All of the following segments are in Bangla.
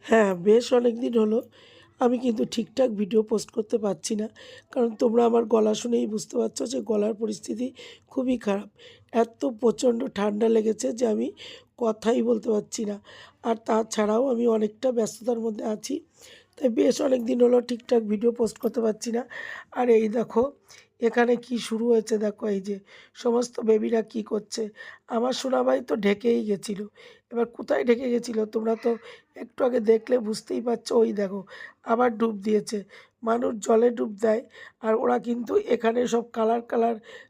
হ্যাঁ, বেশ অনেকদিন হলো আমি কিন্তু ঠিকঠাক ভিডিও পোস্ট করতে পারছি না। কারণ তোমরা আমার গলা শুনেই বুঝতে পারছো যে গলার পরিস্থিতি খুবই খারাপ। এত প্রচণ্ড ঠান্ডা লেগেছে যে আমি কথাই বলতে পারছি না। আর তাছাড়াও আমি অনেকটা ব্যস্ততার মধ্যে আছি। তাই বেশ অনেকদিন হলো ঠিকঠাক ভিডিও পোস্ট করতে পারছি না। আর এই দেখো এখানে কি শুরু হয়েছে দেখো এই যে সমস্ত বেবিরা কি করছে। আমার সোনামাই তো ঢেকেই গেছিল। এবার কোথায় ঢেকে গেছিল তোমরা তো একটু আগে দেখলে বুঝতেই পারছো। ওই দেখো আবার ডুব দিয়েছে। মানুষ জলে ডুব দেয় আর ওরা কিন্তু এখানে সব কালার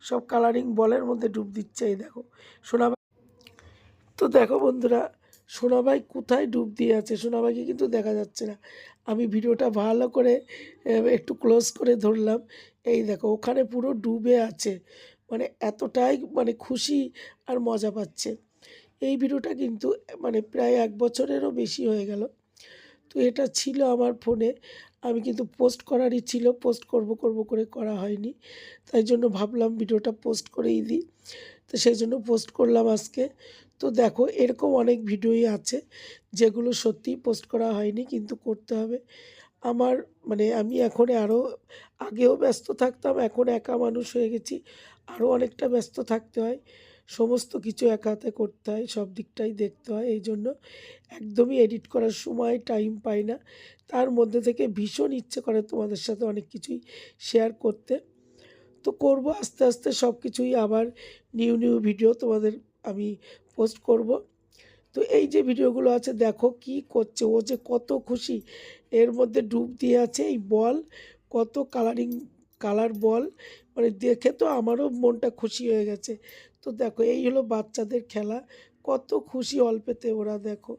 সব কালারিং বলের মধ্যে ডুব দিচ্ছে। এই দেখো সোনামাই, তো দেখো বন্ধুরা সোনামাই কোথায় ডুব দিয়ে আছে, সোনামাইকে কিন্তু দেখা যাচ্ছে না। আমি ভিডিওটা ভালো করে একটু ক্লোজ করে ধরলাম। এই দেখো ওখানে পুরো ডুবে আছে, মানে এতটাই মানে খুশি আর মজা পাচ্ছে। এই ভিডিওটা কিন্তু মানে প্রায় ১ বছরেরও বেশি হয়ে গেল। তো এটা ছিল আমার ফোনে। আমি কিন্তু পোস্ট করারই ছিল, পোস্ট করব করে করা হয়নি। তাই জন্য ভাবলাম ভিডিওটা পোস্ট করেই দিই। তো সেই জন্য পোস্ট করলাম আজকে। তো দেখো এরকম অনেক ভিডিওই আছে যেগুলো সত্যিই পোস্ট করা হয়নি, কিন্তু করতে হবে। আমার মানে আমি এখন আরও আগেও ব্যস্ত থাকতাম, এখন একা মানুষ হয়ে গেছি। আরও অনেকটা ব্যস্ত থাকতে হয়। সমস্ত কিছু একা হাতে করতে হয়, সব দিকটাই দেখতে হয়। এই জন্য একদমই এডিট করার সময় টাইম পাই না। তার মধ্যে থেকে ভীষণ ইচ্ছে করে তোমাদের সাথে অনেক কিছুই শেয়ার করতে। তো করব আস্তে আস্তে সব কিছুই আবার নিউ ভিডিও তোমাদের আমি পোস্ট করব। তো এই যে ভিডিওগুলো আছে দেখো কি করছে, ও যে কত খুশি। এর মধ্যে ডুব দিয়ে আছে এই বল, কত কালার বল, মানে দেখে তো আমারও মনটা খুশি হয়ে গেছে। তো দেখো এই হলো বাচ্চাদের খেলা, কত খুশি অল্পেতে ওরা দেখো।